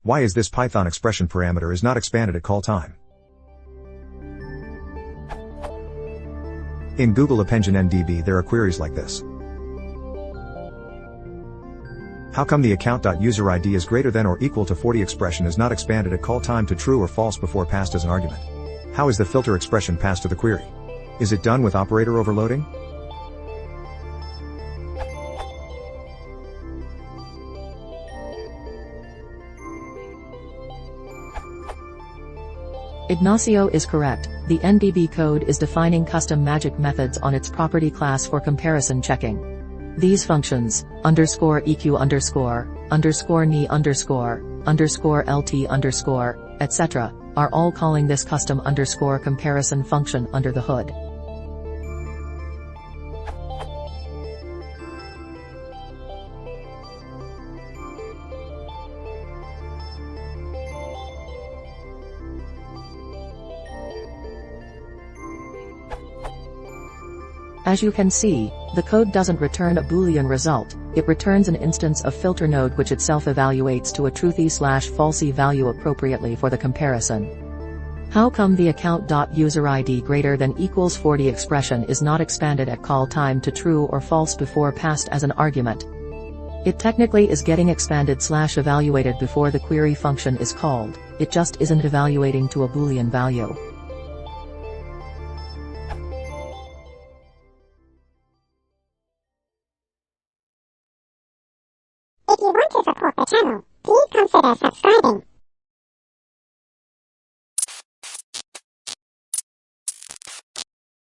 Why is this Python expression parameter is not expanded at call time? In Google App Engine NDB there are queries like this. How come the account.userid is greater than or equal to 40 expression is not expanded at call time to true or false before passed as an argument? How is the filter expression passed to the query? Is it done with operator overloading? Ignacio is correct. The NDB code is defining custom magic methods on its property class for comparison checking. These functions, _EQ_, _ni_, _LT_, etc., are all calling this custom _comparison function under the hood. As you can see, the code doesn't return a Boolean result, it returns an instance of filter node which itself evaluates to a truthy/falsy value appropriately for the comparison. How come the account.userid greater than equals 40 expression is not expanded at call time to true or false before passed as an argument? It technically is getting expanded/evaluated before the query function is called, it just isn't evaluating to a Boolean value. If you want to support the channel, please consider subscribing.